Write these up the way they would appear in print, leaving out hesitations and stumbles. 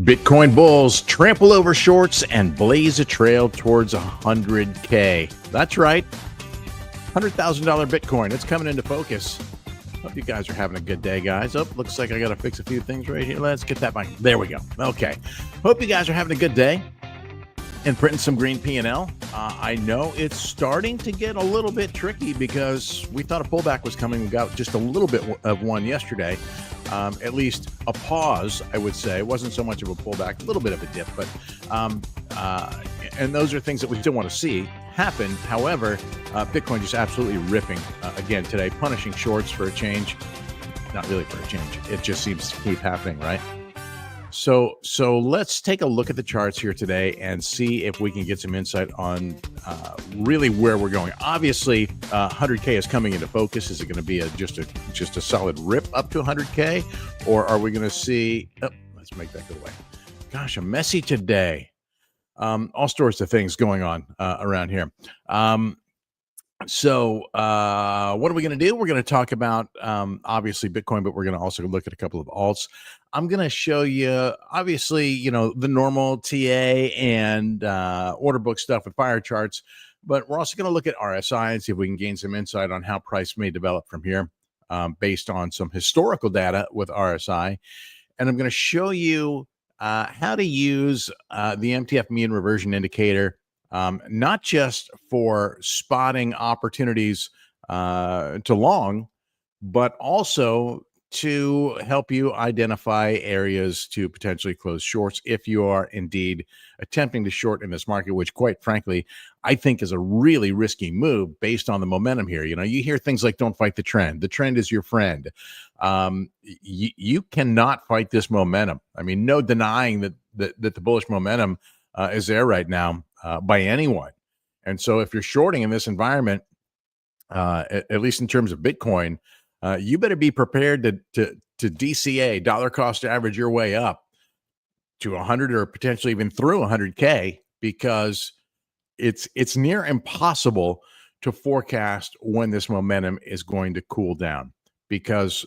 Bitcoin bulls trample over shorts and blaze a trail towards 100K. That's right. $100,000 Bitcoin. It's coming into focus. Hope you guys are having a good day, guys. Oh, looks like I got to fix a few things right here. Let's get that back. There we go. Okay. Hope you guys are having a good day and printing some green P&L. I know it's starting to get a little bit tricky because we thought a pullback was coming. We got just a little bit of one yesterday. At least a pause, I would say. It wasn't so much of a pullback, a little bit of a dip, but and those are things that we still want to see happen. However, Bitcoin just absolutely ripping again today, punishing shorts for a change. Not really for a change. It just seems to keep happening, right? So let's take a look at the charts here today and see if we can get some insight on really where we're going. Obviously, 100K is coming into focus. Is it going to be just a solid rip up to 100K, or are we going to see? Oh, let's make that go away. Gosh, a messy today. All sorts of things going on around here. So what are we going to do? We're going to talk about obviously Bitcoin, but we're going to also look at a couple of alts. I'm going to show you, obviously, the normal TA and order book stuff with FireCharts, but we're also going to look at RSI and see if we can gain some insight on how price may develop from here based on some historical data with RSI. And I'm going to show you how to use the MTF Mean Reversion Indicator, not just for spotting opportunities to long, but also to help you identify areas to potentially close shorts if you are indeed attempting to short in this market, which quite frankly, I think is a really risky move based on the momentum here. You hear things like don't fight the trend. The trend is your friend. You cannot fight this momentum. I mean, no denying that the bullish momentum is there right now by anyone. And so if you're shorting in this environment, at least in terms of Bitcoin, you better be prepared to DCA, dollar cost average your way up to 100 or potentially even through 100K, because it's near impossible to forecast when this momentum is going to cool down. Because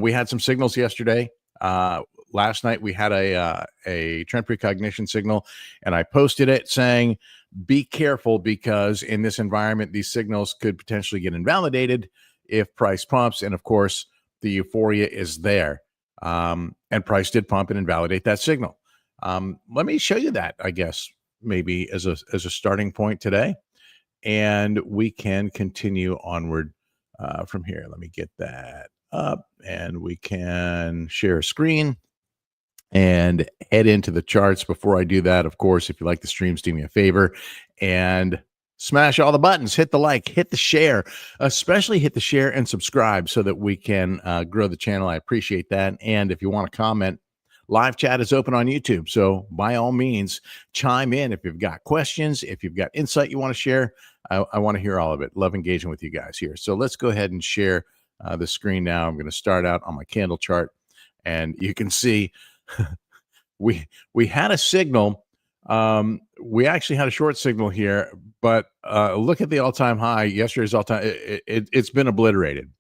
we had some signals yesterday. Last night we had a trend precognition signal, and I posted it saying, be careful, because in this environment, these signals could potentially get invalidated if price pumps. And of course, the euphoria is there. And price did pump and invalidate that signal. Let me show you that, I guess, maybe as a starting point today. And we can continue onward from here. Let me get that up, and we can share a screen and head into the charts. Before I do that, of course, if you like the streams, do me a favor and smash all the buttons, hit the like, hit the share, especially hit the share and subscribe so that we can grow the channel. I appreciate that. And if you want to comment, live chat is open on YouTube. So by all means, chime in if you've got questions, if you've got insight you want to share. I want to hear all of it. Love engaging with you guys here. So let's go ahead and share the screen now. I'm going to start out on my candle chart, and you can see we had a signal. We actually had a short signal here, but look at the all-time high. Yesterday's all-time, it's been obliterated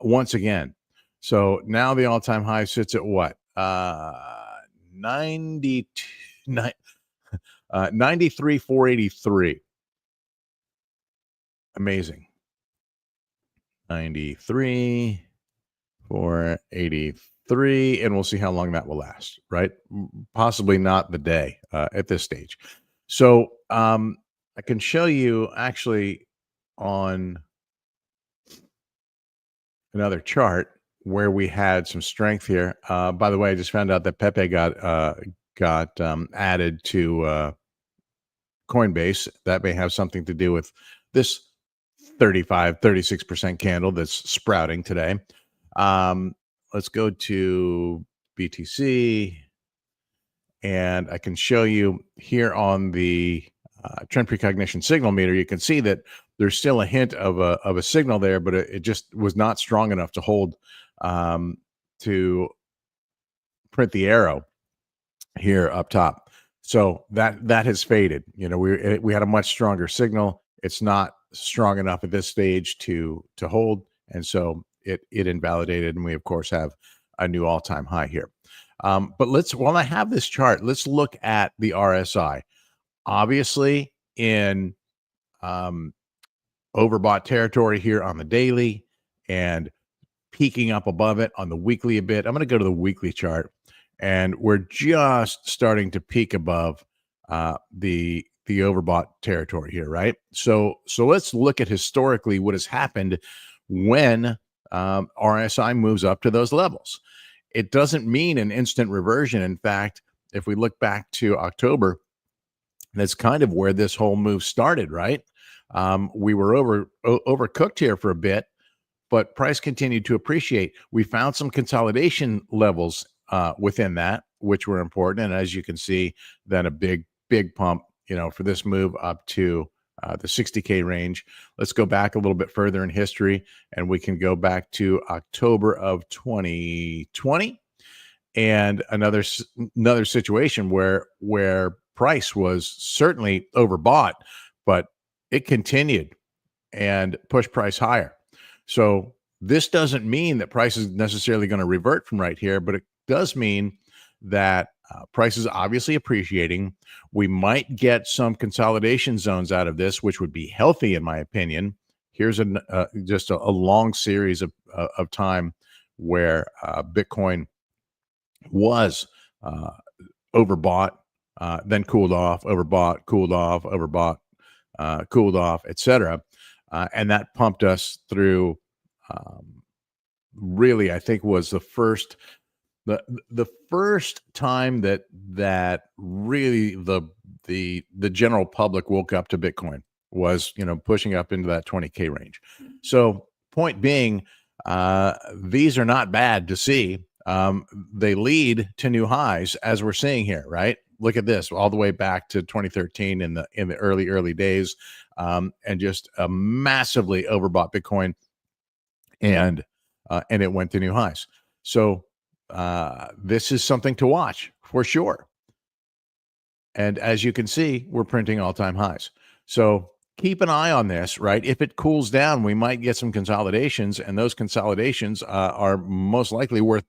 once again. So now the all-time high sits at what? 93,483. Amazing. 93,483, and we'll see how long that will last, right? Possibly not the day at this stage. So I can show you actually on another chart where we had some strength here. By the way, I just found out that Pepe got added to Coinbase. That may have something to do with this 36% candle that's sprouting today. Let's go to BTC, and I can show you here on the trend precognition signal meter. You can see that there's still a hint of a signal there, but it just was not strong enough to hold to print the arrow here up top. So that has faded. We had a much stronger signal. It's not strong enough at this stage to hold, and so it invalidated, and we of course have a new all-time high here. But while I have this chart, let's look at the RSI. Obviously, in um, overbought territory here on the daily and peaking up above it on the weekly a bit. I'm going to go to the weekly chart, and we're just starting to peak above the overbought territory here, right? So let's look at historically what has happened when RSI moves up to those levels. It doesn't mean an instant reversion. In fact, if we look back to October, that's kind of where this whole move started, right? We were overcooked here for a bit, but price continued to appreciate. We found some consolidation levels within that, which were important. And as you can see, then a big pump, for this move up to the 60K range. Let's go back a little bit further in history, and we can go back to October of 2020, and another situation where price was certainly overbought, but it continued and pushed price higher. So this doesn't mean that price is necessarily going to revert from right here, but it does mean that price is obviously appreciating. We might get some consolidation zones out of this, which would be healthy in my opinion. Here's just a long series of time where Bitcoin was overbought, then cooled off, overbought, cooled off, overbought, cooled off, etc. And that pumped us through. Really, I think was the first time that really the general public woke up to Bitcoin was pushing up into that 20K range. So point being, these are not bad to see. They lead to new highs, as we're seeing here, right? Look at this, all the way back to 2013 in the early days, and just a massively overbought Bitcoin, and it went to new highs. So this is something to watch for sure. And as you can see, we're printing all-time highs. So keep an eye on this, right? If it cools down, we might get some consolidations, and those consolidations are most likely worth,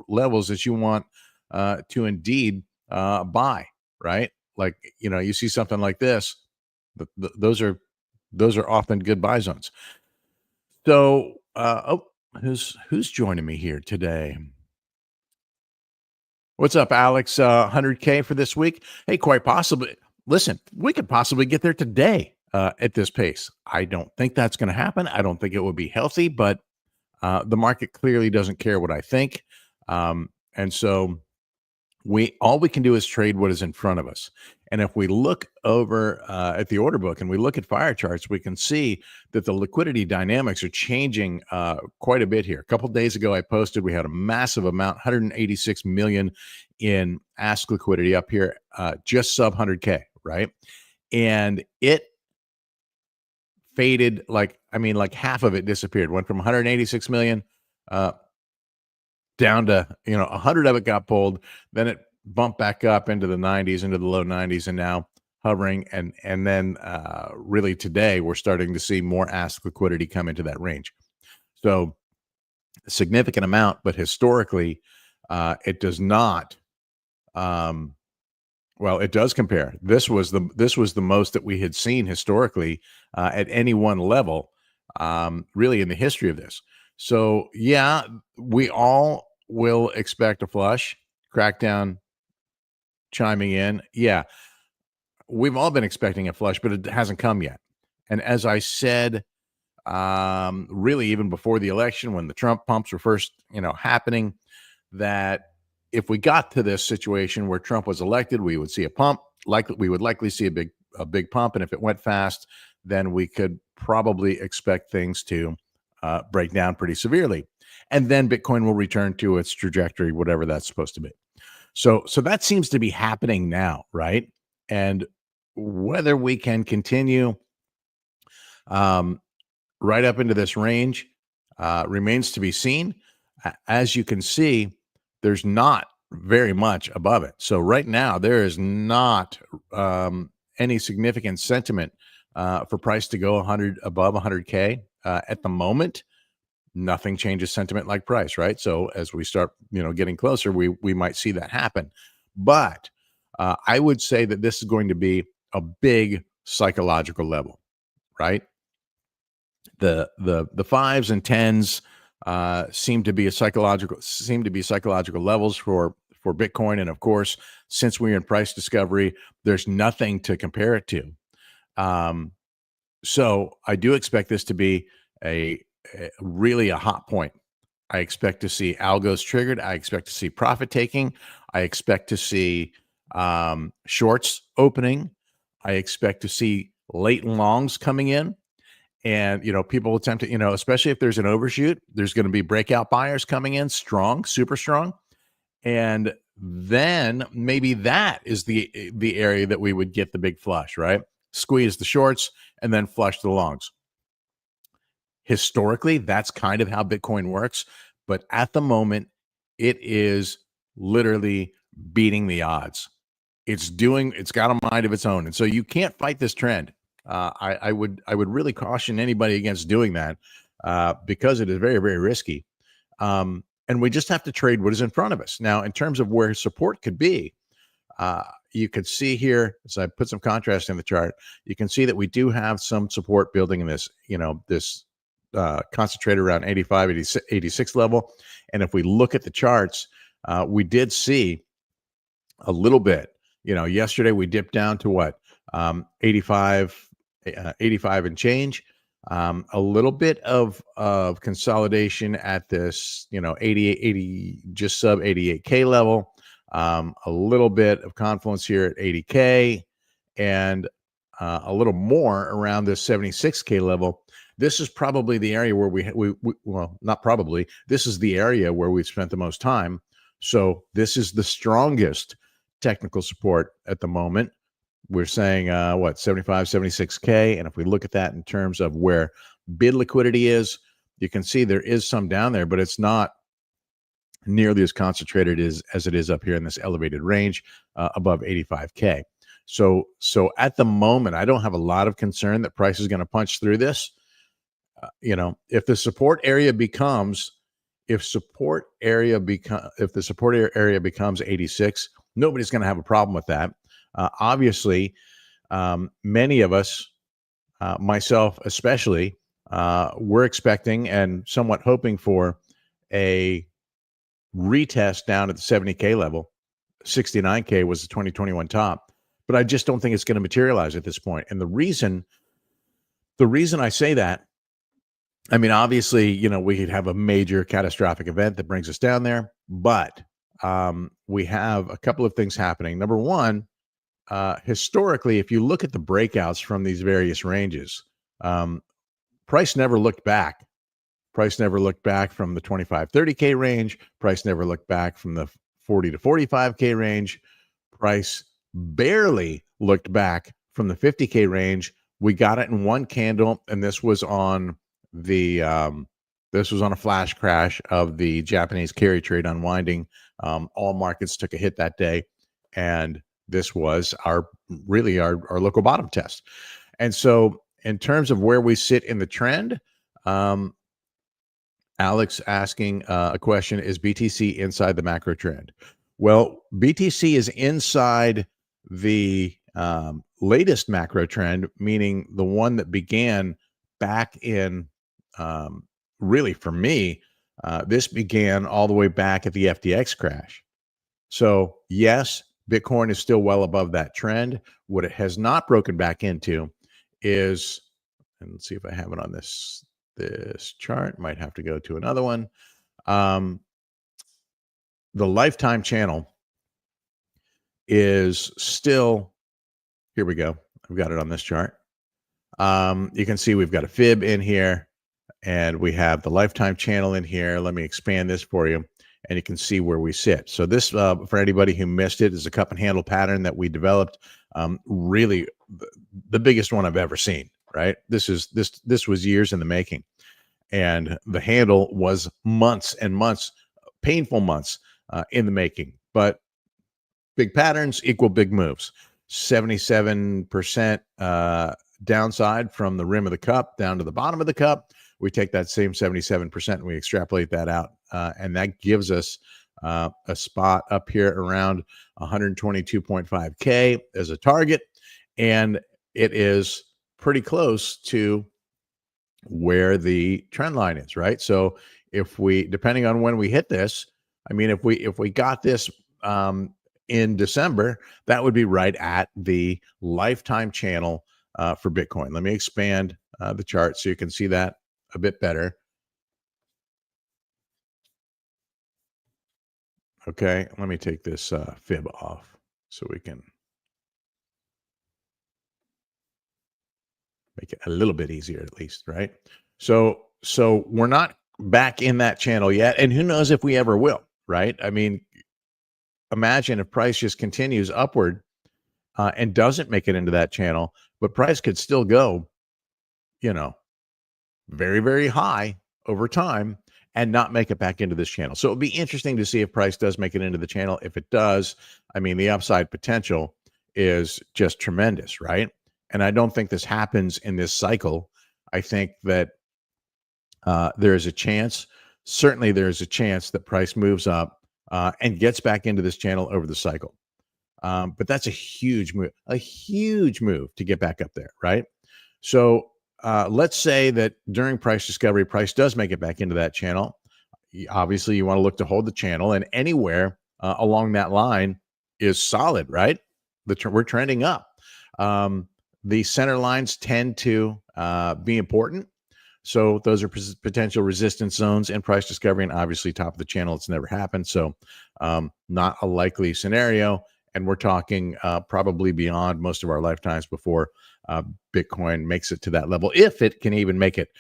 levels that you want to indeed buy, right? Like, you see something like this, those are often good buy zones. So, who's joining me here today? What's up, Alex? 100K for this week? Hey, quite possibly. Listen, we could possibly get there today at this pace. I don't think that's going to happen. I don't think it would be healthy, but the market clearly doesn't care what I think. And so all we can do is trade what is in front of us. And if we look over at the order book and we look at FireCharts, we can see that the liquidity dynamics are changing quite a bit here. A couple of days ago, I posted we had a massive amount, 186 million in ask liquidity up here, just sub 100K, right? And it faded, like half of it disappeared, went from 186 million down to 100 of it got pulled, then it bumped back up into the 90s, into the low 90s, and now hovering, and then really today we're starting to see more ask liquidity come into that range. So a significant amount, but historically it does not. Well, it does compare. This was the most that we had seen historically at any one level, really in the history of this. So yeah, we all will expect a flush, crackdown chiming in. Yeah, we've all been expecting a flush, but it hasn't come yet. And as I said, really even before the election, when the Trump pumps were first, happening, that if we got to this situation where Trump was elected, we would see a pump. We would likely see a big pump, and if it went fast, then we could probably expect things to break down pretty severely, and then Bitcoin will return to its trajectory, whatever that's supposed to be. So that seems to be happening now, right? And whether we can continue right up into this range remains to be seen. As you can see, there's not very much above it. So right now, there is not any significant sentiment for price to go above 100K at the moment. nothing changes sentiment like price, right? So as we start, getting closer, we might see that happen. But I would say that this is going to be a big psychological level, right? The fives and tens seem to be psychological levels for Bitcoin, and of course, since we're in price discovery, there's nothing to compare it to. So I do expect this to be really a hot point. I expect to see algos triggered. I expect to see profit taking. I expect to see shorts opening. I expect to see late longs coming in. And, people attempt to, especially if there's an overshoot, there's going to be breakout buyers coming in strong, super strong. And then maybe that is the area that we would get the big flush, right? Squeeze the shorts and then flush the longs. Historically, that's kind of how Bitcoin works. But at the moment, it is literally beating the odds. It's got a mind of its own. And so you can't fight this trend. I would really caution anybody against doing that because it is very, very risky. And we just have to trade what is in front of us. Now, in terms of where support could be, you could see here, as I put some contrast in the chart, you can see that we do have some support building in this, this concentrated around 85, 86 level. And if we look at the charts, we did see a little bit, yesterday we dipped down to what? 85 and change. A little bit of consolidation at this, 80, just sub 88K level. A little bit of confluence here at 80K, and a little more around this 76K level. This is probably the area where we well, not probably, this is the area where we've spent the most time. So this is the strongest technical support at the moment. We're saying 75, 76K. And if we look at that in terms of where bid liquidity is, you can see there is some down there, but it's not nearly as concentrated as it is up here in this elevated range above 85K. So at the moment, I don't have a lot of concern that price is going to punch through this. If the support area becomes 86, nobody's going to have a problem with that. Obviously, many of us, myself especially, we're expecting and somewhat hoping for a retest down at the 70K level. 69K was the 2021 top, but I just don't think it's going to materialize at this point. And the reason I say that, I mean, obviously, we could have a major catastrophic event that brings us down there, but we have a couple of things happening. Number one, historically, if you look at the breakouts from these various ranges, price never looked back. Price never looked back from the 25, 30K range. Price never looked back from the 40 to 45K range. Price barely looked back from the 50K range. We got it in one candle, and this was on a flash crash of the Japanese carry trade unwinding. All markets took a hit that day, and this was our local bottom test. And so in terms of where we sit in the trend, Alex asking a question, is BTC inside the macro trend? Well, BTC is inside the latest macro trend, meaning the one that began back in, really for me, this began all the way back at the FTX crash. So yes, Bitcoin is still well above that trend. What it has not broken back into is, and let's see if I have it on this chart, might have to go to another one. The lifetime channel is still, here we go. I've got it on this chart. You can see we've got a fib in here, and we have the lifetime channel in here. Let me expand this for you, and you can see where we sit. So this, for anybody who missed it, is a cup and handle pattern that we developed. Really the biggest one I've ever seen, right? This was years in the making, and the handle was months and months, painful months in the making. But big patterns equal big moves. 77% downside from the rim of the cup down to the bottom of the cup. we take that same 77% and we extrapolate that out. And that gives us a spot up here around 122.5K as a target. And it is pretty close to where the trend line is, right? So if we, depending on when we hit this, I mean, if we got this in December, that would be right at the lifetime channel for Bitcoin. Let me expand the chart so you can see that a bit better. Okay, let me take this fib off so we can make it a little bit easier at least, right? So we're not back in that channel yet, and who knows if we ever will, right? I mean, imagine if price just continues upward and doesn't make it into that channel, but price could still go, you know, very, very high over time and not make it back into this channel. So it'll be interesting to see if price does make it into the channel. If it does, I mean, the upside potential is just tremendous, right? And I don't think this happens in this cycle. I think that there is a chance, certainly there's a chance that price moves up and gets back into this channel over the cycle. But that's a huge move to get back up there, right? So let's say that during price discovery, price does make it back into that channel. Obviously, you want to look to hold the channel, and anywhere along that line is solid, right? We're trending up. The center lines tend to be important. So those are potential resistance zones in price discovery, and obviously top of the channel, it's never happened. So not a likely scenario. And we're talking probably beyond most of our lifetimes before Bitcoin makes it to that level, if it can even make it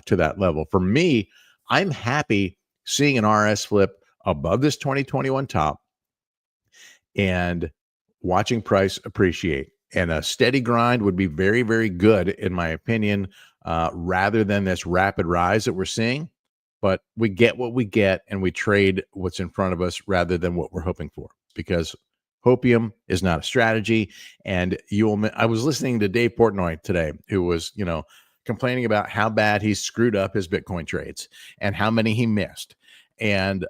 to that level. For me, I'm happy seeing an RS flip above this 2021 top and watching price appreciate. And a steady grind would be very, very good, in my opinion, rather than this rapid rise that we're seeing. But we get what we get, and we trade what's in front of us rather than what we're hoping for, because hopium is not a strategy. And I was listening to Dave Portnoy today, who was, complaining about how bad he screwed up his Bitcoin trades and how many he missed. And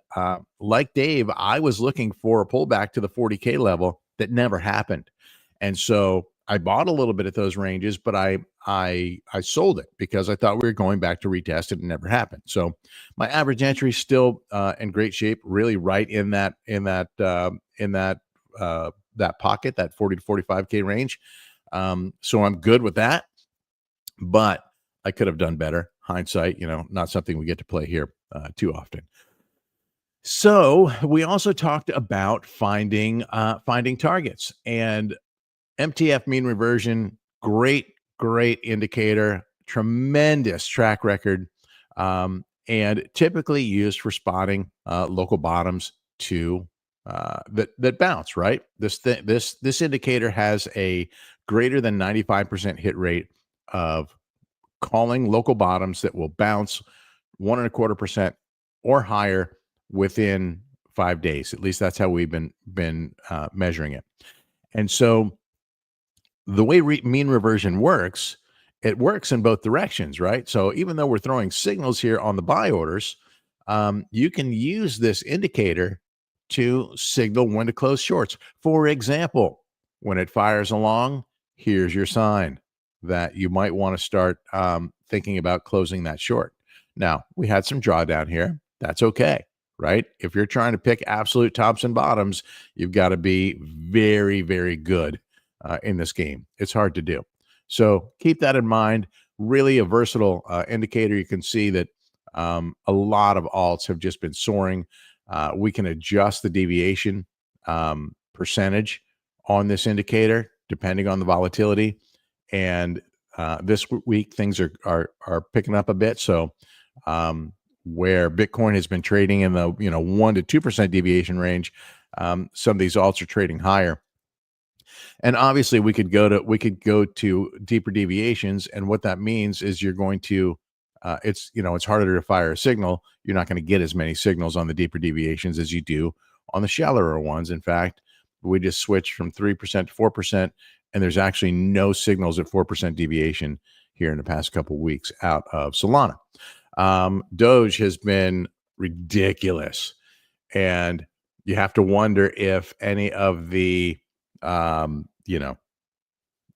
like Dave, I was looking for a pullback to the 40K level that never happened. And so I bought a little bit at those ranges, but I sold it because I thought we were going back to retest it, and never happened. So my average entry is still in great shape, really right in that pocket, that 40 to 45K range. So I'm good with that, but I could have done better. Hindsight, not something we get to play here too often. So we also talked about finding targets, and MTF mean reversion, great indicator, tremendous track record, and typically used for spotting local bottoms to that bounce, right? This indicator has a greater than 95% hit rate of calling local bottoms that will bounce 1.25% or higher within 5 days. At least that's how we've been measuring it. And so the way mean reversion works, it works in both directions, right? So even though we're throwing signals here on the buy orders, you can use this indicator to signal when to close shorts. For example, when it fires along, here's your sign that you might want to start thinking about closing that short. Now, we had some drawdown here. That's okay, right? If you're trying to pick absolute tops and bottoms, you've got to be very, very good in this game. It's hard to do. So keep that in mind. Really a versatile indicator. You can see that a lot of alts have just been soaring. We can adjust the deviation percentage on this indicator depending on the volatility. And this week things are picking up a bit. So where Bitcoin has been trading in the 1 to 2% deviation range, some of these alts are trading higher. And obviously we could go to deeper deviations, and what that means is you're going to it's harder to fire a signal. You're not going to get as many signals on the deeper deviations as you do on the shallower ones. In fact, we just switched from 3% to 4%, and there's actually no signals at 4% deviation here in the past couple of weeks out of Solana. Doge has been ridiculous, and you have to wonder if any of the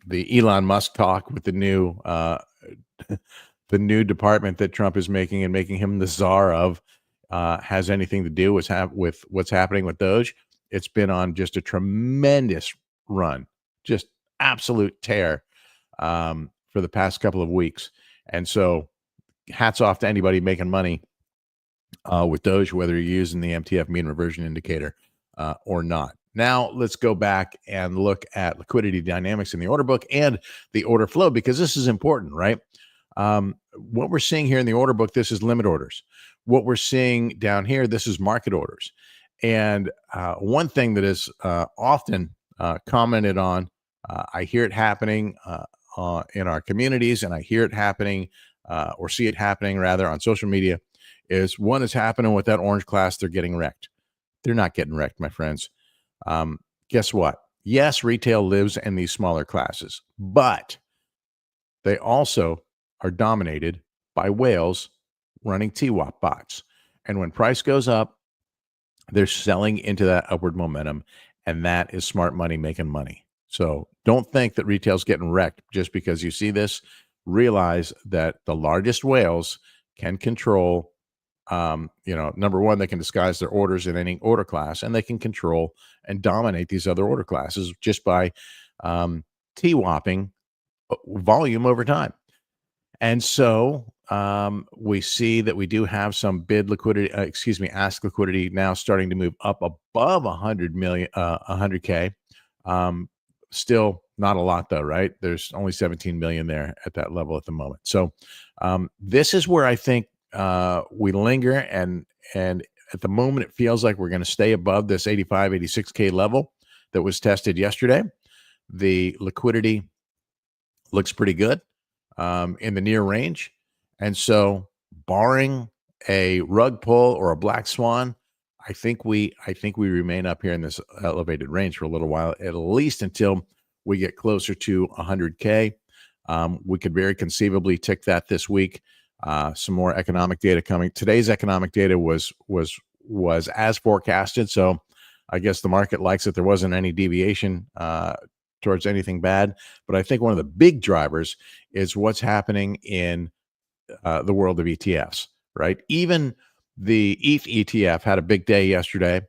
the Elon Musk talk with the new the new department that Trump is making and making him the czar of has anything to do with what's happening with Doge. It's been on just a tremendous run, just absolute tear for the past couple of weeks. And so hats off to anybody making money with Doge, whether you're using the MTF Mean Reversion Indicator or not. Now let's go back and look at liquidity dynamics in the order book and the order flow, because this is important, right? What we're seeing here in the order book, this is limit orders. What we're seeing down here, this is market orders. And one thing that is often commented on, I hear it happening in our communities, and I hear it happening or see it happening rather on social media, is what is happening with that orange class. They're getting wrecked. They're not getting wrecked, my friends. Guess what? Yes, retail lives in these smaller classes, but they also are dominated by whales running TWAP bots. And when price goes up, they're selling into that upward momentum, and that is smart money making money. So don't think that retail's getting wrecked just because you see this. Realize that the largest whales can control, number one, they can disguise their orders in any order class, and they can control and dominate these other order classes just by TWAPing volume over time. And so we see that we do have some bid liquidity, ask liquidity now starting to move up above 100 million, 100K. Still not a lot though, right? There's only 17 million there at that level at the moment. So this is where I think we linger, and at the moment it feels like we're going to stay above this 85, 86K level that was tested yesterday. The liquidity looks pretty good in the near range. And so barring a rug pull or a black swan, I think we remain up here in this elevated range for a little while, at least until we get closer to 100K. We could very conceivably tick that this week. Some more economic data coming. Today's economic data was as forecasted. So I guess the market likes that there wasn't any deviation towards anything bad. But I think one of the big drivers is what's happening in the world of ETFs, right? Even the ETH ETF had a big day yesterday.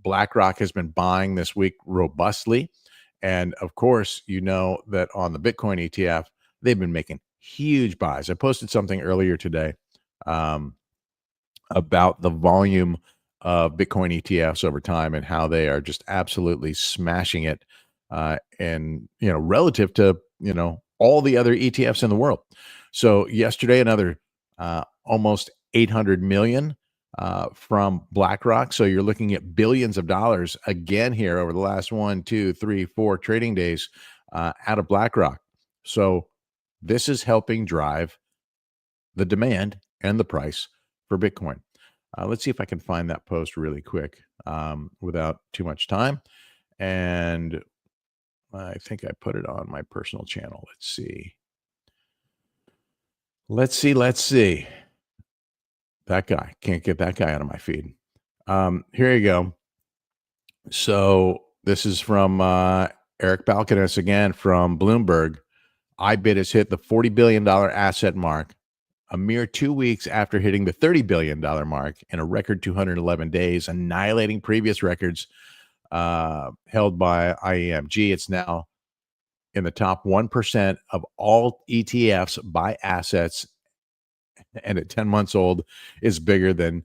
BlackRock has been buying this week robustly. And of course, you know that on the Bitcoin ETF, they've been making huge buys. I posted something earlier today about the volume of Bitcoin ETFs over time and how they are just absolutely smashing it. And, relative to, all the other ETFs in the world. So yesterday, another almost 800 million from BlackRock. So you're looking at billions of dollars again here over the last 1, 2, 3, 4 trading days out of BlackRock. So this is helping drive the demand and the price for Bitcoin. Let's see if I can find that post really quick without too much time. And I think I put it on my personal channel. Let's see. That guy. Can't get that guy out of my feed. Here you go. So this is from Eric Balkanis again from Bloomberg. IBIT has hit the $40 billion asset mark a mere 2 weeks after hitting the $30 billion mark in a record 211 days, annihilating previous records held by IEMG. It's now in the top 1% of all ETFs by assets, and at 10 months old is bigger than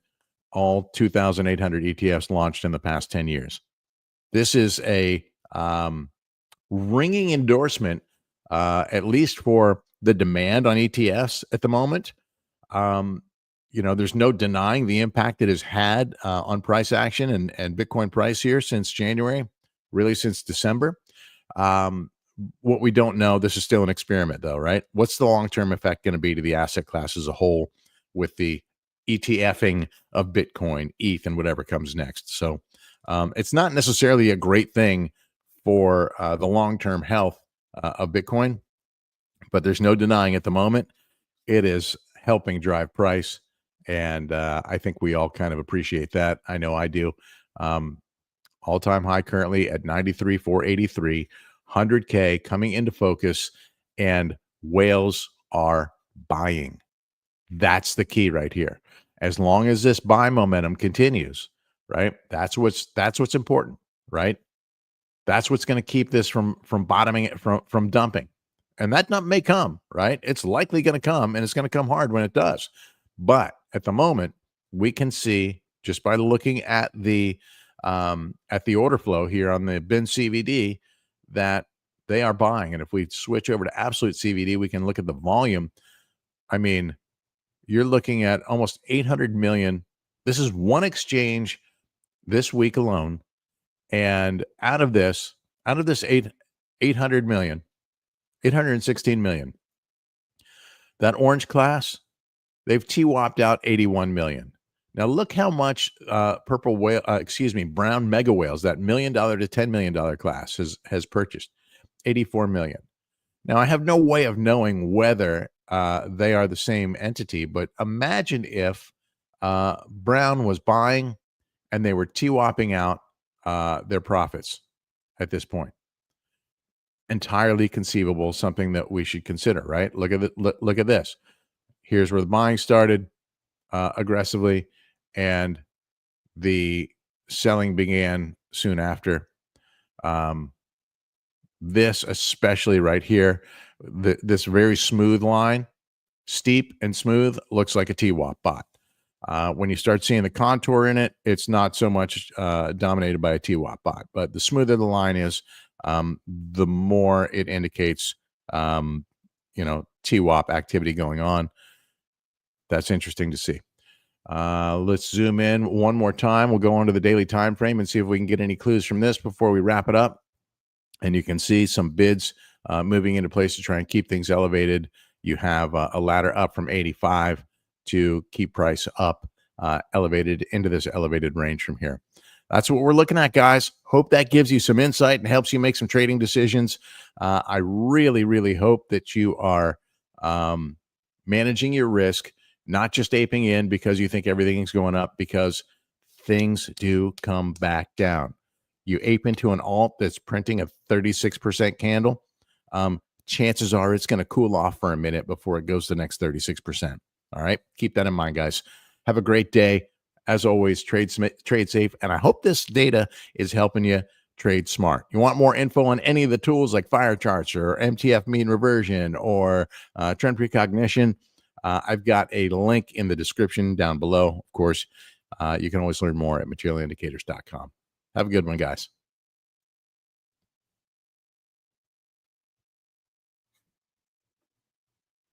all 2,800 ETFs launched in the past 10 years. This is a ringing endorsement, at least for the demand on ETFs at the moment. There's no denying the impact it has had on price action and Bitcoin price here since January, really since December. What we don't know, this is still an experiment though, right? What's the long-term effect going to be to the asset class as a whole with the ETFing of Bitcoin, ETH, and whatever comes next? So it's not necessarily a great thing for the long-term health of Bitcoin, but there's no denying at the moment it is helping drive price. And I think we all kind of appreciate that. I know I do. All-time high currently at 93,483, 100K coming into focus, and whales are buying. That's the key right here. As long as this buy momentum continues, right? That's what's important, right? That's what's going to keep this from bottoming it, from dumping. And that dump may come, right? It's likely going to come, and it's going to come hard when it does. But at the moment, we can see just by looking at the order flow here on the bin CVD that they are buying. And if we switch over to absolute CVD, we can look at the volume. I mean, you're looking at almost 800 million. This is one exchange this week alone. And out of this 800 million, 816 million, that orange class, they've TWAP'd out 81 million. Now look how much brown mega whales, that $1 million to $10 million class has purchased, 84 million. Now I have no way of knowing whether they are the same entity, but imagine if Brown was buying and they were TWAPing out their profits at this point. Entirely conceivable, something that we should consider, right? Look at this. Here's where the buying started aggressively, and the selling began soon after. This especially right here, this very smooth line, steep and smooth, looks like a TWAP bot. When you start seeing the contour in it, it's not so much dominated by a TWAP bot, but the smoother the line is, the more it indicates, TWAP activity going on. That's interesting to see. Let's zoom in one more time. We'll go on to the daily time frame and see if we can get any clues from this before we wrap it up. And you can see some bids moving into place to try and keep things elevated. You have a ladder up from 85 to keep price up, elevated into this elevated range from here. That's what we're looking at, guys. Hope that gives you some insight and helps you make some trading decisions. I really, really hope that you are managing your risk, not just aping in because you think everything's going up, because things do come back down. You ape into an alt that's printing a 36% candle, chances are it's going to cool off for a minute before it goes the next 36%. All right. Keep that in mind, guys. Have a great day. As always, trade safe. And I hope this data is helping you trade smart. You want more info on any of the tools like FireCharts or MTF mean reversion or trend precognition? I've got a link in the description down below. Of course, you can always learn more at materialindicators.com. Have a good one, guys.